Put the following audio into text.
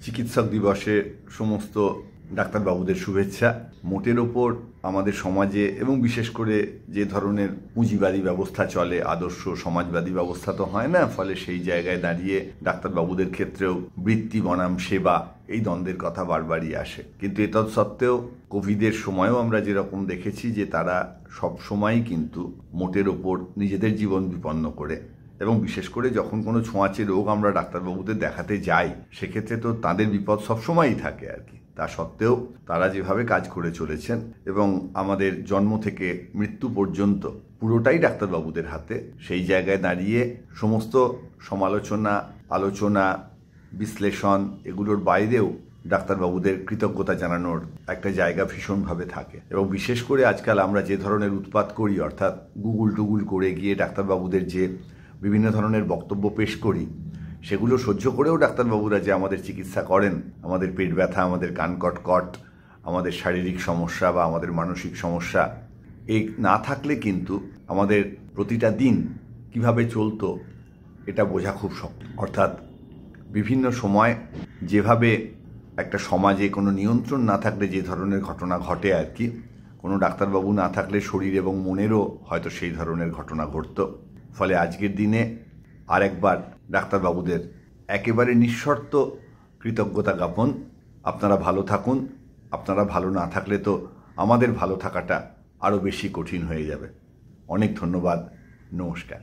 চিকিৎসক দিবসে সমস্ত ডাক্তারবাবুদের শুভেচ্ছা। মোটের ওপর আমাদের সমাজে এবং বিশেষ করে যে ধরনের পুঁজিবাদী ব্যবস্থা চলে, আদর্শ সমাজবাদী ব্যবস্থা তো হয় না, ফলে সেই জায়গায় দাঁড়িয়ে ডাক্তারবাবুদের ক্ষেত্রেও বৃত্তি বনাম সেবা এই দ্বন্দ্বের কথা বারবারই আসে। কিন্তু এতৎ সত্ত্বেও কোভিডের সময়ও আমরা যেরকম দেখেছি যে তারা সব সময়ই কিন্তু মোটের ওপর নিজেদের জীবন বিপন্ন করে, এবং বিশেষ করে যখন কোনো ছোঁয়াচে রোগ আমরা ডাক্তারবাবুদের দেখাতে যাই সেক্ষেত্রে তো তাদের বিপদ সবসময়ই থাকে আর কি। তা সত্ত্বেও তারা যেভাবে কাজ করে চলেছেন এবং আমাদের জন্ম থেকে মৃত্যু পর্যন্ত পুরোটাই ডাক্তারবাবুদের হাতে, সেই জায়গায় দাঁড়িয়ে সমস্ত সমালোচনা, আলোচনা, বিশ্লেষণ এগুলোর বাইরেও ডাক্তারবাবুদের কৃতজ্ঞতা জানানোর একটা জায়গা ভীষণভাবে থাকে। এবং বিশেষ করে আজকাল আমরা যে ধরনের উৎপাত করি, অর্থাৎ গুগল করে গিয়ে ডাক্তারবাবুদের যে বিভিন্ন ধরনের বক্তব্য পেশ করি, সেগুলো সহ্য করেও ডাক্তারবাবুরা যে আমাদের চিকিৎসা করেন, আমাদের পেট ব্যথা, আমাদের কান কটকট, আমাদের শারীরিক সমস্যা বা আমাদের মানসিক সমস্যা এই না থাকলে কিন্তু আমাদের প্রতিটা দিন কিভাবে চলতো এটা বোঝা খুব শক্ত। অর্থাৎ বিভিন্ন সময় যেভাবে একটা সমাজে কোনো নিয়ন্ত্রণ না থাকলে যে ধরনের ঘটনা ঘটে আর কি, কোনো ডাক্তারবাবু না থাকলে শরীর এবং মনেরও হয়তো সেই ধরনের ঘটনা ঘটত। ফলে আজকের দিনে আরেকবার ডাক্তারবাবুদের একেবারে নিঃশর্ত কৃতজ্ঞতা জ্ঞাপন। আপনারা ভালো থাকুন। আপনারা ভালো না থাকলে তো আমাদের ভালো থাকাটা আরও বেশি কঠিন হয়ে যাবে। অনেক ধন্যবাদ। নমস্কার।